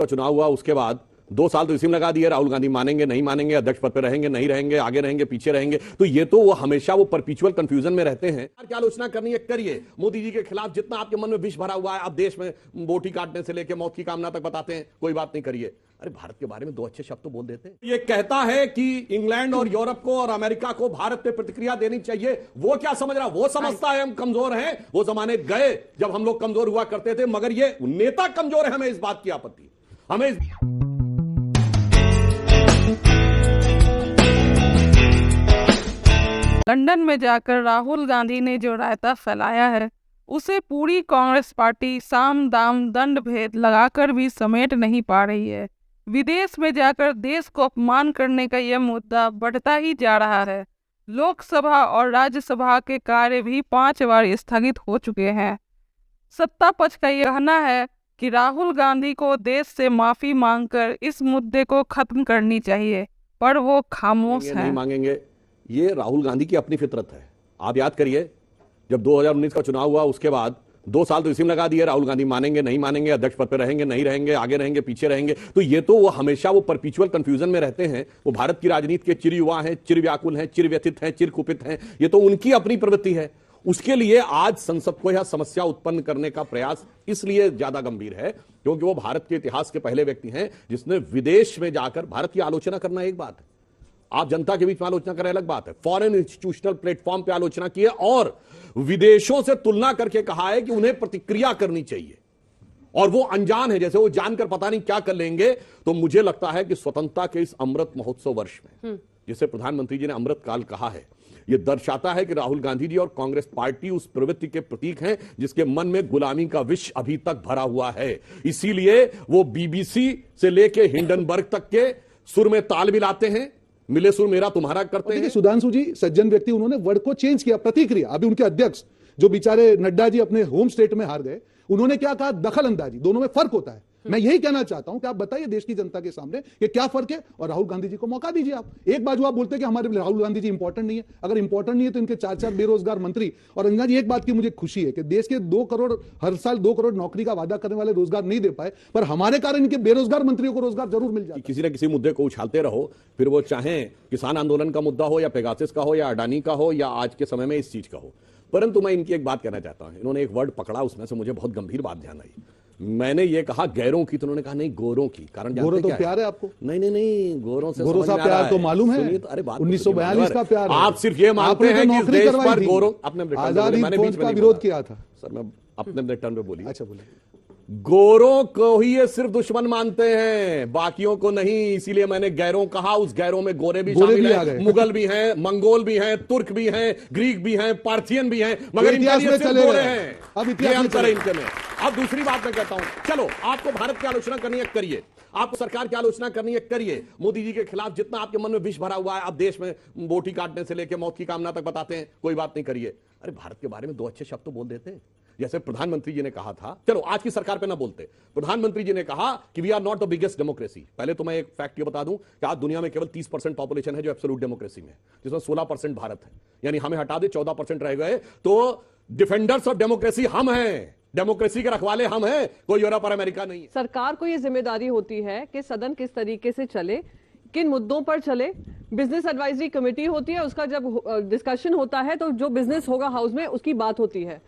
चुनाव हुआ उसके बाद 2 साल तो इसी में लगा दिए, राहुल गांधी मानेंगे नहीं मानेंगे, अध्यक्ष पद पर रहेंगे नहीं रहेंगे, आगे रहेंगे पीछे रहेंगे। तो ये तो वो हमेशा वो परपेचुअल कंफ्यूजन में रहते हैं। क्या आलोचना करनी है करिए, मोदी जी के खिलाफ जितना आपके मन में विष भरा हुआ है, अब देश में बोटी काटने से लेकर मौत की कामना तक बताते हैं, कोई बात नहीं करिए। अरे भारत के बारे में 2 अच्छे शब्द तो बोल देते हैं। ये कहता है कि इंग्लैंड और यूरोप को और अमेरिका को भारत पे प्रतिक्रिया देनी चाहिए, वो क्या समझ रहा, वो समझता है हम कमजोर हैं। वो जमाने गए जब हम लोग कमजोर हुआ करते थे, मगर ये नेता कमजोर है, हमें इस बात की आपत्ति, हमें लंदन में जाकर राहुल गांधी ने जो रायता फैलाया है उसे पूरी कांग्रेस पार्टी साम दाम दंड भेद लगाकर भी समेट नहीं पा रही है। विदेश में जाकर देश को अपमान करने का यह मुद्दा बढ़ता ही जा रहा है। लोकसभा और राज्यसभा के कार्य भी 5 बार स्थगित हो चुके हैं। सत्ता पक्ष का यह कहना है कि राहुल गांधी को देश से माफी मांगकर इस मुद्दे को खत्म करनी चाहिए, पर वो खामोश हैं। नहीं मांगेंगे, ये राहुल गांधी की अपनी फितरत है। आप याद करिए, जब 2019 का चुनाव हुआ उसके बाद 2 साल तो इसी में लगा दिए, राहुल गांधी मानेंगे नहीं मानेंगे, अध्यक्ष पद पर रहेंगे नहीं रहेंगे, आगे रहेंगे पीछे रहेंगे। तो ये तो वो हमेशा वो परपेचुअल कंफ्यूजन में रहते हैं। वो भारत की राजनीति के चिर युवा हैं, चिर व्याकुल हैं, चिर व्यथित हैं, चिर कुपित हैं। ये तो उनकी अपनी प्रवृत्ति है। उसके लिए आज संसद को यह समस्या उत्पन्न करने का प्रयास इसलिए ज्यादा गंभीर है क्योंकि वो भारत के इतिहास के पहले व्यक्ति हैं जिसने विदेश में जाकर भारत की आलोचना करना एक बात है, आप जनता के बीच में आलोचना करें अलग बात है। फॉरेन इंस्टीट्यूशनल प्लेटफॉर्म पे आलोचना की है और विदेशों से तुलना करके कहा है कि उन्हें प्रतिक्रिया करनी चाहिए, और वो अनजान है, जैसे वो जानकर पता नहीं क्या कर लेंगे। तो मुझे लगता है कि स्वतंत्रता के इस अमृत महोत्सव वर्ष में जिसे प्रधानमंत्री जी ने अमृत काल कहा है, यह दर्शाता है कि राहुल गांधी जी और कांग्रेस पार्टी उस प्रवृत्ति के प्रतीक हैं जिसके मन में गुलामी का विष अभी तक भरा हुआ है। इसीलिए वो बीबीसी से लेके हिंडनबर्ग तक के सुर में ताल मिलाते हैं, मिले सुर मेरा तुम्हारा करते हैं। सुधांशु जी सज्जन व्यक्ति, उन्होंने वर्ड को चेंज किया, प्रतिक्रिया। अभी उनके अध्यक्ष जो बेचारे नड्डा जी अपने होम स्टेट में हार गए, उन्होंने क्या कहा, दखल अंदाजी। दोनों में फर्क होता है। मैं यही कहना चाहता हूं कि आप बताइए देश की जनता के सामने कि क्या फर्क है, और राहुल गांधी जी को मौका दीजिए। आप एक बाजू आप बोलते हैं कि हमारे राहुल गांधी जी इंपॉर्टेंट नहीं है। अगर इंपॉर्टेंट नहीं है तो इनके 4 बेरोजगार मंत्री। और अंगा जी, एक बात की मुझे खुशी है कि देश के 2 करोड़ हर साल 2 करोड़ नौकरी का वादा करने वाले रोजगार नहीं दे पाए, पर हमारे कारण इनके बेरोजगार मंत्रियों को रोजगार जरूर मिल जाए। किसी न किसी मुद्दे को उछालते रहो, फिर वो चाहे किसान आंदोलन का मुद्दा हो या पेगासिस का हो या अडानी का हो या आज के समय में इस चीज का हो। परंतु मैं इनकी एक बात कहना चाहता हूं, इन्होंने एक वर्ड पकड़ा, उसमें से मुझे बहुत गंभीर बात ध्यान आई। मैंने ये कहा गैरों की, तो उन्होंने कहा नहीं गोरों की। कारण गोरों तो प्यार है आपको? नहीं, गोरों से गोरों सा प्यार तो मालूम है। अरे बात 1942 का प्यार है। आप सिर्फ ये मानते हैं कि इस देश पर गोरों, आजादी का विरोध किया था। सर मैं अपने टर्न पे बोलिए। अच्छा बोलिए। गोरों को ही ये सिर्फ दुश्मन मानते हैं, बाकियों को नहीं। इसीलिए मैंने गैरों कहा। उस गैरों में गोरे भी शामिल हैं, मुगल भी हैं, मंगोल भी हैं, तुर्क भी हैं, ग्रीक भी हैं, पार्थियन भी हैं, मगर इतिहास में सिर्फ गोरे हैं। अब इतिहास में इनके में। अब दूसरी बात मैं कहता हूं, चलो आपको भारत की आलोचना करनी है करिए, आपको सरकार की आलोचना करनी है करिए, मोदी जी के खिलाफ जितना आपके मन में विष भरा हुआ है, अब देश में बोटी काटने से लेकर मौत की कामना तक बताते हैं, कोई बात नहीं करिए। अरे भारत के बारे में 2 अच्छे शब्द तो बोल देते हैं। जैसे प्रधानमंत्री जी ने कहा था, चलो आज की सरकार पे ना बोलते, प्रधानमंत्री जी ने कहा कि we are not the biggest democracy. पहले तो मैं एक फैक्ट ये बता दूं कि आज दुनिया में केवल 30% पॉपुलेशन है जो एब्सोल्यूट डेमोक्रेसी में, जिसमें 16% भारत है। यानी हमें हटा दे 14% रह गए, तो डिफेंडर्स ऑफ डेमोक्रेसी हम हैं, डेमोक्रेसी के रखवाले हम हैं, कोई यूरोप और अमेरिका नहीं है। सरकार को यह जिम्मेदारी होती है कि सदन किस तरीके से चले, किन मुद्दों पर चले। बिजनेस एडवाइजरी कमेटी होती है, उसका जब डिस्कशन होता है तो जो बिजनेस होगा हाउस में उसकी बात होती है।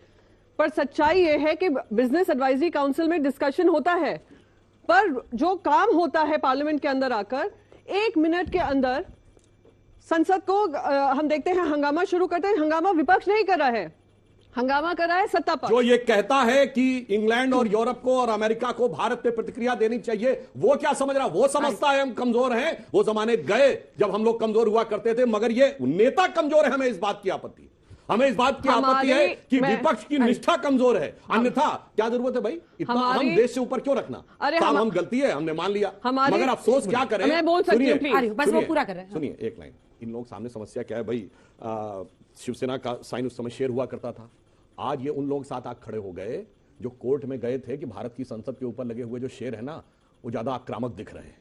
पर सच्चाई यह है कि बिजनेस एडवाइजरी काउंसिल में डिस्कशन होता है, पर जो काम होता है पार्लियामेंट के अंदर आकर 1 मिनट के अंदर संसद को हम देखते हैं हंगामा शुरू करते हैं। हंगामा विपक्ष नहीं कर रहा है, हंगामा कर रहा है सत्ता पक्ष। जो ये कहता है कि इंग्लैंड और यूरोप को और अमेरिका को भारत पे प्रतिक्रिया देनी चाहिए, वो क्या समझ रहा, वो समझता है हम कमजोर हैं। वो जमाने गए जब हम लोग कमजोर हुआ करते थे, मगर ये नेता कमजोर है, हमें इस बात की आपत्ति, हमें इस बात की आपत्ति है कि विपक्ष की निष्ठा कमजोर है। अन्यथा क्या जरूरत है भाई, इतना हम देश से ऊपर क्यों रखना। हम गलती है, हमने मान लिया, मगर अफसोस क्या करें। मैं बोल सकती हूं, बस वो पूरा कर रहे हैं। सुनिए एक लाइन, इन लोग सामने समस्या क्या है भाई। शिवसेना का साइन उस समय शेर हुआ करता था, आज ये उन लोग साथ आग खड़े हो गए जो कोर्ट में गए थे कि भारत की संसद के ऊपर लगे हुए जो शेर है ना, वो ज्यादा आक्रामक दिख रहे हैं।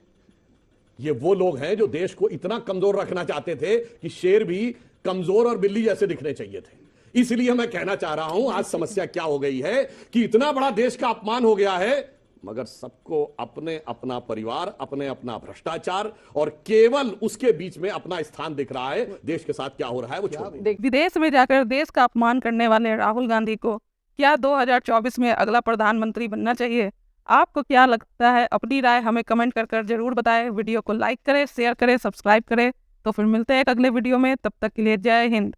ये वो लोग हैं जो देश को इतना कमजोर रखना चाहते थे कि शेर भी कमजोर और बिल्ली जैसे दिखने चाहिए थे। इसलिए मैं कहना चाह रहा हूं आज समस्या क्या हो गई है कि इतना बड़ा देश का अपमान हो गया है, मगर सबको अपने अपना परिवार, अपने अपना भ्रष्टाचार और केवल उसके बीच में अपना स्थान दिख रहा है। देश के साथ क्या हो रहा है वो छोड़ दीजिए। विदेश में जाकर देश का अपमान करने वाले राहुल गांधी को क्या 2024 में अगला प्रधानमंत्री बनना चाहिए? आपको क्या लगता है? अपनी राय हमें कमेंट कर जरूर बताएं। वीडियो को लाइक करें, शेयर करें, सब्सक्राइब करें। तो फिर मिलते हैं एक अगले वीडियो में। तब तक के लिए जय हिंद।